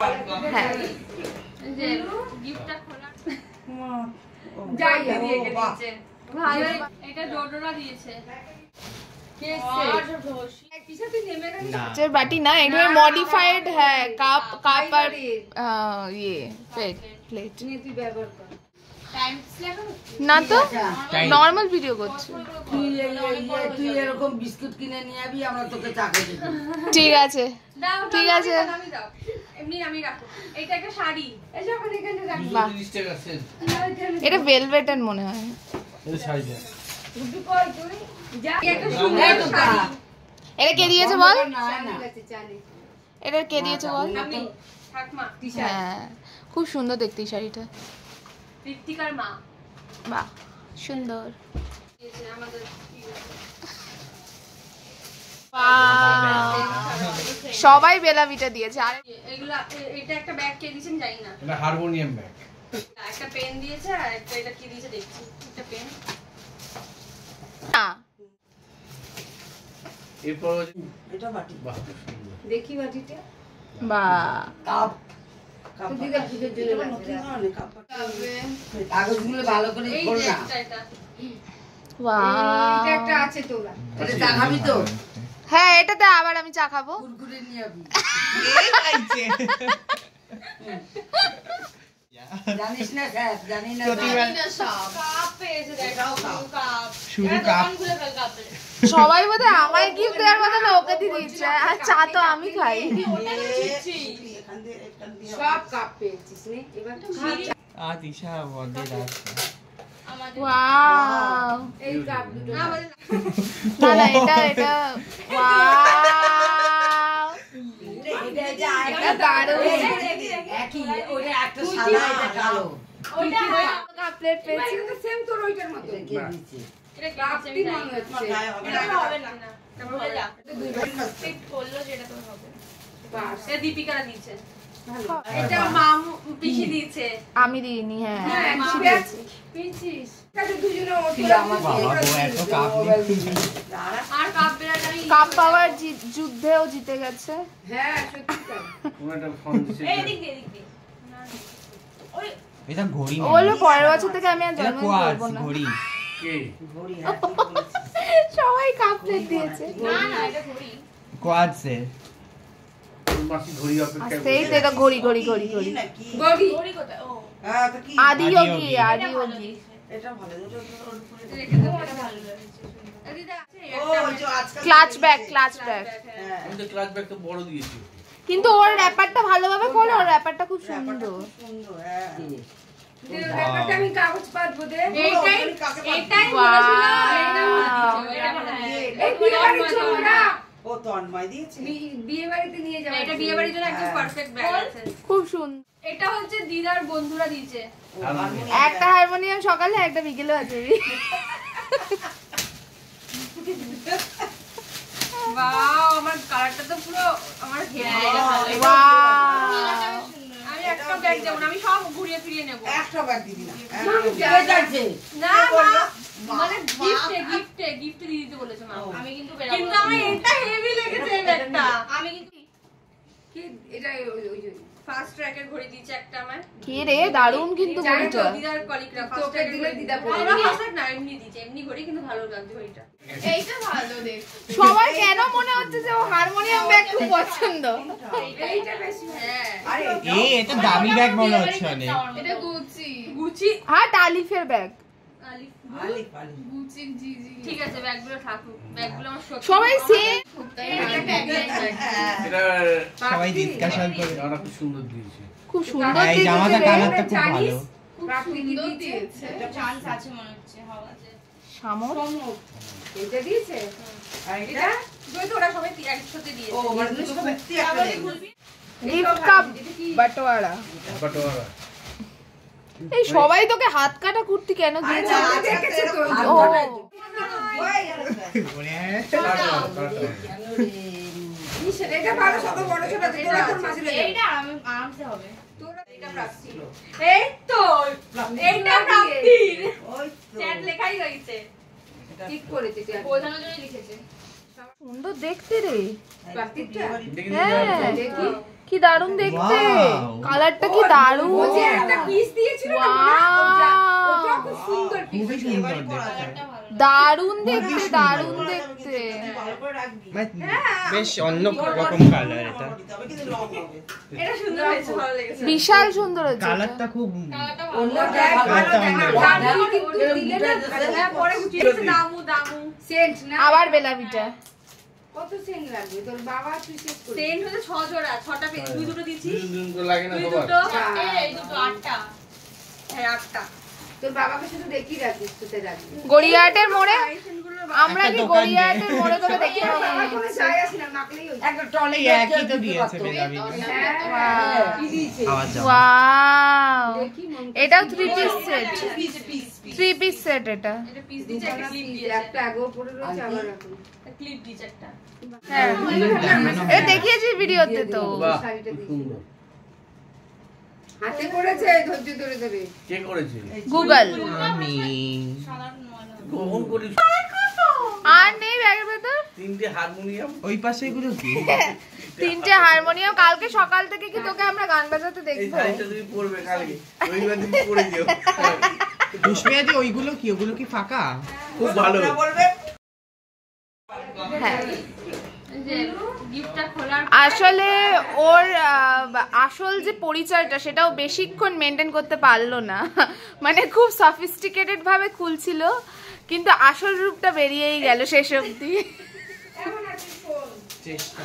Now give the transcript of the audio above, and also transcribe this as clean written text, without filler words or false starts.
হ্যাঁ যে গিফটটা খোলা যাই দিয়ে দিয়েছে ভালো। এটা ডোডোরা দিয়েছে বাটি না, এগুলো মডিফাইড। হ্যাঁ, কাপ কাপ আর ইয়ে প্লেট না তো, নরমাল ভিডিও করছি। তুই এরকম বিস্কুট কিনে নিয়ে আবি, আমরা তোকে চা খেতে দেব। ঠিক আছে ঠিক আছে। এমনি আমি রাখো। এটা একটা শাড়ি, এই যখন এখানে রাখি। এটা ভেলভেটের মনে হয়। এই শাড়িটা গুড্ডু কই তুই যা। একটা সুন্দর শাড়ি। এটা কে দিয়েছে বল? না না, এটা কে দিয়েছে বল? আমি ঠাকমা টি-শার্ট। হ্যাঁ, খুব সুন্দর দেখতে এই শাড়িটা। ঋত্বিকার মা বাহ, সুন্দর। দিয়েছে আমাদের। সবাই বেলাভিটা দিয়েছে। আর এগুলা এটা একটা ব্যাগ কে দিয়েছেন জানি না। এটা হারমোনিয়াম ব্যাগ। একটা পেন দিয়েছে আর একটা এটা কি দিয়েছে দেখছি। একটা পেন না, এরপর এটা বাটি। বাহ, দেখি বাটিটা। বাহ, কাপ দিদা পূজার জন্য নতুন ধরনের কাপ। কাগজগুলো ভালো করে এই খোল যে না। এটা বাহ। এটা একটা আছে তোলা। এটা চা খাবি তো? হ্যাঁ, এটাতে আবার আমি চা খাবো। কুরকুরে নিয়ে আবি। জানিস না স্যার, জানি না। কাপ পেয়েছে দেখো, কাপ। শুধু কাপ। খুলে ফেল কাপে। সবাই বোধহয় আমায় গিফট দেওয়ার কথা না, ওকে দিয়ে দিচ্ছে। আর চা তো আমি খাই। সব কাপ পেয়েছিস নে। এবার তো দিশা বদে যাচ্ছে। ওয়াও, এই কাপ দুটো না না, এটা ওয়াও, এটা দারুণ। একই, ওটা একটা সাদা, এটা কালো। ওইটা কাপ প্লেট পেয়েছি। এটা সেম তোর ওইটার মতো। কে দিয়েছে? এটা কাপটি মনে হচ্ছে। এটা হবে না। তারপর ভুলে যা। ফিট করলো যেটা তোর হবে। বাস। এটা দীপিকারা দিয়েছে। ভালো। এটা মামু পিসি দিয়েছে। আমি দিইনি। হ্যাঁ, হ্যাঁ, খুশি মামু দিয়েছি। পিসিস। এটা দুজনে ওটি বাবা গো, এত কাপ নিয়ে আর কাপ বেরাটা আমি কাপ পাওয়ার যুদ্ধেও জিতে গেছে। হ্যাঁ সত্যি তাই। ওটা ফোন দিছে। এই দিক দিয়ে দিক দিয়ে। ওই এটা ঘড়ি ও বললো পরের বছর থেকে আমি আর এটা জন্মদিন কোয়ার্টজ করবো না। ঘড়ি। কে? সবাই কাপ প্লেট দিয়েছে। না না এটা ঘড়ি। কোয়ার্টজের মাসি ঘড়ি অপেক্ষা সেই তো, এটা ঘড়ি ঘড়ি ঘড়ি ঘড়ি। ঘড়ি ঘড়ি কোথায়? ও হ্যাঁ, তো কি? আদি যোগী, আদি যোগী। এটা ভালো, এটা ওর উপরে। রেখে দাও, এটা ভালো লাগছে। দিদা আছে ও, ওই যে আজকাল ক্লাচ ব্যাগ, ক্লাচ ব্যাগ। হ্যাঁ, আমি তো ক্লাচ ব্যাগ তো বড় দিয়েছি। কিন্তু ওর র্যাপারটা ভালোভাবে করে, ওর র্যাপারটা খুব ব্যাপারটা সুন্দর। খুব সুন্দর। হ্যাঁ। ব্যাপারটা আমি কাগজ পাতবো দে। এইটাই এইটাই Wow. বলেছিল। এটা ভালো দিয়েছে, এটা ভালো দিয়েছে। এই বিয়ে বাড়ির জন্য না। ও তন্ময় দিয়েছে। বিয়ে বাড়িতে নিয়ে যাবে। এটা বিয়ে বাড়ির জন্য একদম পারফেক্ট ব্যাগ আছে। খুব সুন্দর। এটা হচ্ছে দিদার বন্ধুরা দিয়েছে। ও, হারমোনিয়াম একটা হারমোনিয়াম সকালে, একটা বিকেলে আছে। ওয়াও, আমার কালারটা তো পুরো আমার হেড এটা ভালো। ওয়াও, আমি একটা ব্যাগ দেব না, আমি সব ঘুরিয়ে ফিরিয়ে নেব। একটা ব্যাগ দিবি না। ব্যাগ আছে। না মা, মানে গিফটে দিয়ে দিতে বলেছে মা। আমি কিন্তু আমার এটা হেভি লেগেছে এই ব্যাগটা। আমি কিন্তু কি এটা ওই যে ফার্স্ট ট্র্যাকের ঘড়ি দিয়েছে একটা আমার। কি রে, দারুণ কিন্তু জানি তো ঘড়িটা। দিদার কলিগরা ফার্স্ট ট্র্যাকের দিলে দিদা পড়ে। আমার ফার্স্ট না এমনি দিয়েছে, এমনি ঘড়ি কিন্তু ভালো লাগছে ঘড়িটা। এইটা ভালো দেখ। সবার কেন মনে হচ্ছে যে ও হারমোনিয়াম ব্যাগ খুব পছন্দ? এইটা বেশি হ্যাঁ। আরে এটা দামি ব্যাগ মনে হচ্ছে অনেক। এটা গুচি হ্যাঁ, টালিফের ব্যাগ। আলিফ আলিফ আলিফ। গুচি জি ঠিক আছে, ব্যাগগুলো থাকুক। ব্যাগগুলো আমার সত্যি সবাই সেম। এটা সবাই ডিসকাশন করে। ওরা খুব সুন্দর দিয়েছে। খুব সুন্দর এই দেখতে জামাটা রে। কালারটা খুব ভালো। প্রাকৃতিক দিয়েছে। চান্স আছে মনে হচ্ছে, হাওয়া আছে। সামর। এটা দিয়েছে আর এটা এটা দুই তো ওরা সবাই একসাথে দিয়েছে। ও মানে তো সত্যি একটা দেখুন। গিফট কাপ বাটোয়ারা। বাটোয়ারা। এই সবাই তোকে হাত কাটা কুর্তি কেন দিয়েছে? দেখেছে তো। ও, এটা ভালো, সব বড় ছোট তোরা তোর মাঝে লেগে এইটা আমি আরামসে হবে। তোরা এটা প্রাপ্তি। এই তো এইটা প্রাপ্তির ওই তো। চ্যাট লেখাই রয়েছে। ঠিক করেছে তুই। বোঝানোর জন্য লিখেছে। সুন্দর দেখতে রে। প্রাপ্তিটা দেখি হ্যাঁ, দেখি কি দারুণ দেখতে, Wow! কালারটা কি দারুণ। ও যে একটা পিস দিয়েছিল না ওটা খুব সুন্দর পিস। খুবই সুন্দর দেখতে। দারুণ দেখতে, দারুণ দেখতে। ভালো করে রাখবি। বেশ অন্য রকম কালার এটা। তবে কিন্তু লং হবে। এটা সুন্দর হয়েছে, ভালো লেগেছে। বিশাল সুন্দর হয়েছে এটা। কালারটা খুব অন্য কালারটা অন্য রকম। দামু কিন্তু দিলে না, হ্যাঁ পরে উঠিয়ে দিচ্ছে দামু দামু। সেন্ট না? আবার বেলাভিটা। কত সেন্ট লাগবে তোর বাবা? তুই শেষ করবি। সেন্ট হচ্ছে 6 জোড়া, 6টা পেন। তুই দুটো দিছিস? দুজন করে লাগে না তুই সবার? দুটো? এই দুটো 8টা। হ্যাঁ 8টা। তোর বাবাকে শুধু দেখিয়ে রাখিস, তুই রাখবি। গড়িয়াহাটের মোড়ে আমরা একটা কি দোকান গড়িয়াহাটের মোড়ে তোকে দেখি আমার কোনো চাই আসে না, মাখলেই হয়েছে। একটা টলে এই একই তো দিয়েছে বেলাবি। হ্যাঁ। কি দিয়েছে? আওয়াজ যাও। ওয়াও, দেখি মন এটাও 3 piece set. Piece piece 3 piece set এটা। এটা পিস দিচ্ছে, একটা ক্লিপ দিয়েছে। একটা আগেও পড়ে রয়েছে আবার এখন। একটা ক্লিপ দিয়েছে একটা। হ্যাঁ, এ দেখিয়েছি ভিডিওতে তো। বাহ, শাড়িটা খুব দিয়েছে। সুন্দর। হাতে করেছে ধৈর্য ধরে ধরে। কে করেছে? গুগল। আমি সাধারণ ময়লা। কখন করিস? আর নেই ব্যাগের ভেতর? 3টে হারমোনিয়াম। ওই পাশে এগুলো কি? 3টে হারমোনিয়াম। কালকে সকাল থেকে কি তোকে আমরা গান বাজাতে এই দেখবো? শাড়িটা তুমি পরবে কালকে। রবিবার দিন পরে যেও। পুষ্পিয়াদি ওইগুলো কি? ওগুলো কি ফাঁকা? খুব ভালো। বলবে হ্যাঁ, এই যে গিফটটা খোলার আসলে ওর আসল যে পরিচয়টা সেটাও বেশিক্ষণ মেনটেন করতে পারলো না। মানে খুব সফিস্টিকেটেড ভাবে খুলছিল, কিন্তু আসল রূপটা বেরিয়েই গেল শেষ অবধি। চেষ্টা